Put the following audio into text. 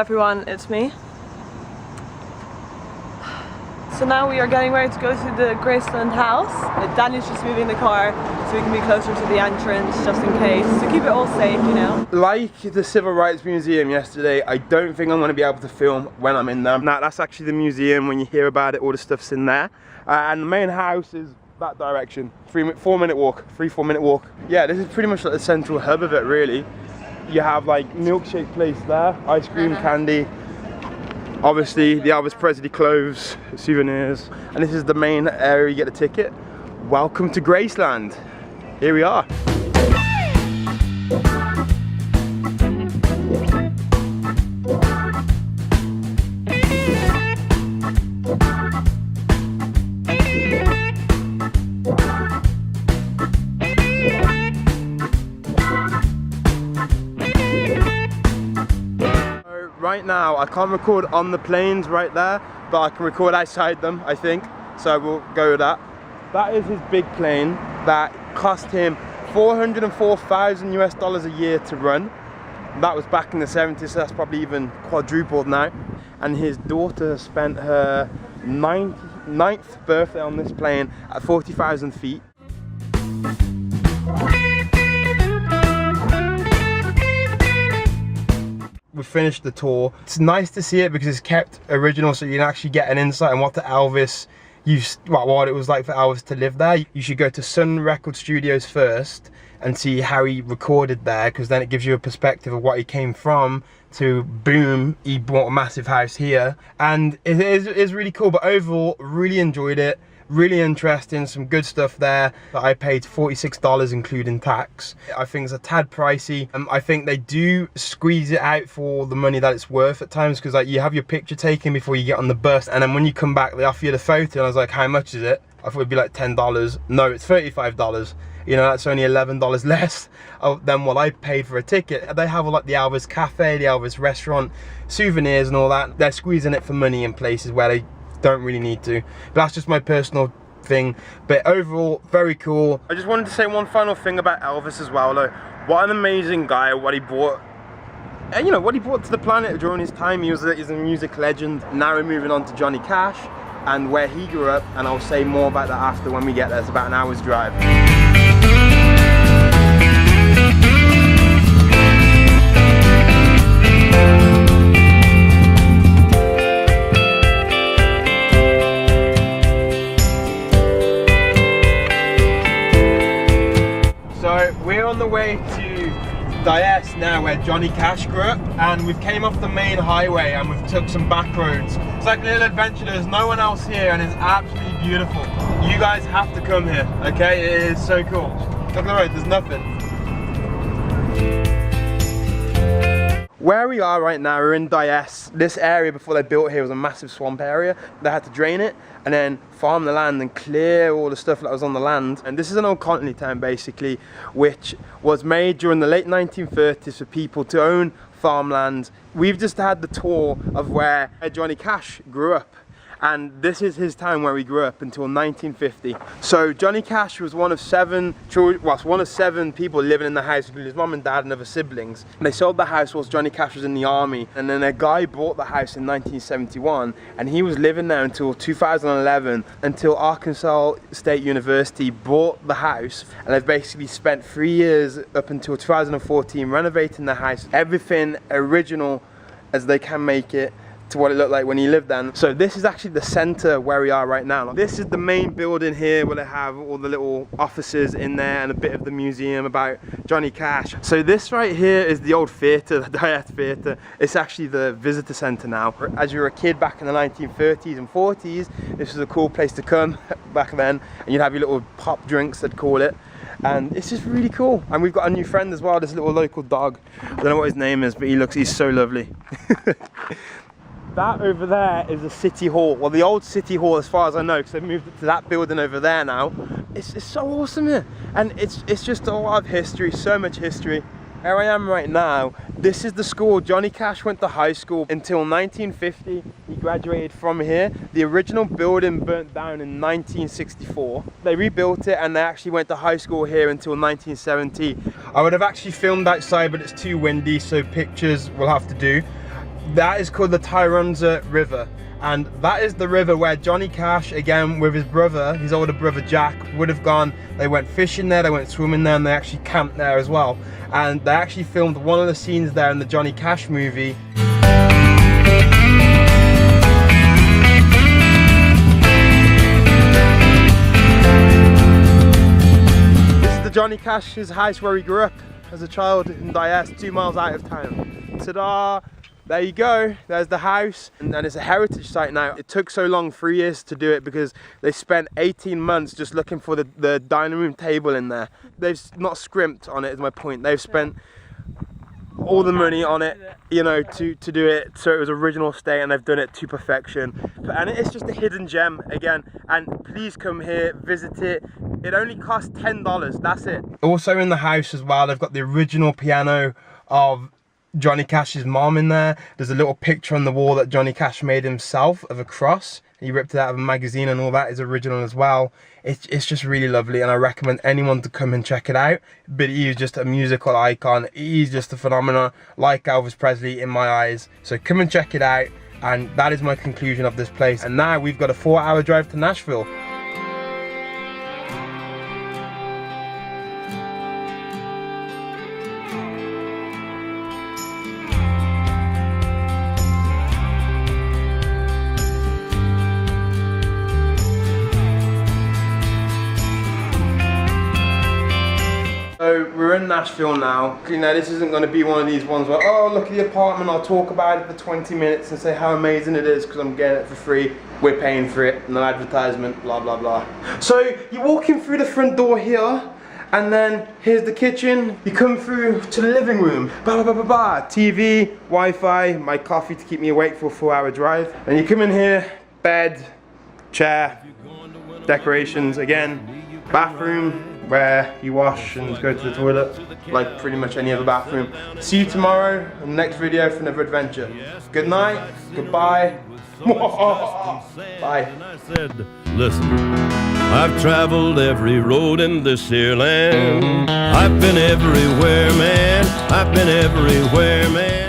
everyone, it's me. So now we are getting ready to go to the Graceland house. Danny's just moving the car so we can be closer to the entrance just in case, to keep it all safe, you know. Like the Civil Rights Museum yesterday, I don't think I'm going to be able to film when I'm in there. Now that's actually the museum. When you hear about it, all the stuff's in there. And the main house is that direction. 4 minute walk, 3-4 minute walk. Yeah, this is pretty much like the central hub of it, really. You have like milkshake place there, ice cream, candy. Obviously the Elvis Presley clothes, souvenirs. And this is the main area you get a ticket. Welcome to Graceland. Here we are. Right now, I can't record on the planes right there, but I can record outside them, I think. So we'll go with that. That is his big plane that cost him $404,000 US a year to run. That was back in the 70s, so that's probably even quadrupled now. And his daughter spent her 9th birthday on this plane at 40,000 feet. We finished the tour. It's nice to see it because it's kept original, so you can actually get an insight on what the Elvis what it was like for Elvis to live there. You should go to Sun Record Studios first and see how he recorded there, because then it gives you a perspective of what he came from to boom, he bought a massive house here. And it is really cool, but overall really enjoyed it. Really interesting, some good stuff there. I paid $46 including tax. I think it's a tad pricey. I think they do squeeze it out for the money that it's worth at times, because like you have your picture taken before you get on the bus, and then when you come back they offer you the photo, and I was like, how much is it? I thought it'd be like $10. No, it's $35. You know, that's only $11 less than what I paid for a ticket. They have like the Elvis Cafe, the Elvis restaurant, souvenirs and all that. They're squeezing it for money in places where they don't really need to, but that's just my personal thing. But overall, very cool. I just wanted to say one final thing about Elvis as well though. What an amazing guy, what he brought, and you know, what he brought to the planet during his time. He's a music legend. Now we're moving on to Johnny Cash and where he grew up, and I'll say more about that after when we get there. It's about an hour's drive. We're on the way to Dias now, where Johnny Cash grew up, and we've came off the main highway and we've took some back roads. It's like a little adventure. There's no one else here and it's absolutely beautiful. You guys have to come here, okay? It is so cool. Look at the road, there's nothing. Where we are right now, we're in Dias. This area before they built here was a massive swamp area. They had to drain it and then farm the land and clear all the stuff that was on the land. And this is an old colony town basically, which was made during the late 1930s for people to own farmland. We've just had the tour of where Johnny Cash grew up. And this is his town where he grew up until 1950. So Johnny Cash was one of 7 children, well, one of 7 people living in the house, including his mum and dad and other siblings. And they sold the house whilst Johnny Cash was in the army. And then a guy bought the house in 1971, and he was living there until 2011, until Arkansas State University bought the house. And they've basically spent 3 years up until 2014 renovating the house, everything original as they can make it to what it looked like when he lived there. So this is actually the center where we are right now. This is the main building here where they have all the little offices in there and a bit of the museum about Johnny Cash. So this right here is the old theatre, the Dias Theatre. It's actually the visitor center now. As you were a kid back in the 1930s and 40s, this was a cool place to come back then, and you'd have your little pop drinks, they'd call it. And it's just really cool. And we've got a new friend as well, this little local dog. I don't know what his name is, but he's so lovely. That over there is the city hall. Well, the old city hall, as far as I know, because they've moved it to that building over there now. It's so awesome here, and it's just a lot of history, so much history. Where I am right now, this is the school. Johnny Cash went to high school until 1950. He graduated from here. The original building burnt down in 1964. They rebuilt it and they actually went to high school here until 1970. I would have actually filmed outside, but it's too windy, so pictures will have to do. That is called the Tyronza River. And that is the river where Johnny Cash, again with his brother, his older brother Jack, would have gone. They went fishing there, they went swimming there, and they actually camped there as well. And they actually filmed one of the scenes there in the Johnny Cash movie. This is the Johnny Cash's house where he grew up as a child in Dias, 2 miles out of town. Ta-da! There you go, there's the house, and it's a heritage site now. It took so long, 3 years to do it, because they spent 18 months just looking for the dining room table in there. They've not scrimped on it, is my point. They've spent all the money on it, you know, to do it so it was original state, and they've done it to perfection. And it's just a hidden gem again, and please come here, visit it. It only costs $10, that's it. Also in the house as well, they've got the original piano of Johnny Cash's mom in there. There's a little picture on the wall that Johnny Cash made himself of a cross. He ripped it out of a magazine, and all that is original as well. It's just really lovely, and I recommend anyone to come and check it out. But he's just a musical icon. He's just a phenomenon, like Elvis Presley in my eyes. So come and check it out, and that is my conclusion of this place. And now we've got a 4-hour drive to Nashville. So we're in Nashville now. You know, this isn't going to be one of these ones where, oh, look at the apartment, I'll talk about it for 20 minutes and say how amazing it is because I'm getting it for free. We're paying for it, no advertisement, blah, blah, blah. So you're walking through the front door here, and then here's the kitchen. You come through to the living room, blah, blah, blah, blah, blah. TV, Wi-Fi, my coffee to keep me awake for a 4-hour drive. And you come in here, bed, chair, decorations, again, bathroom, where you wash and go to the toilet, like pretty much any other bathroom. See you tomorrow in the next video for another adventure. Good night, goodbye, bye. Listen, I've traveled every road in this here land. I've been everywhere, man. I've been everywhere, man.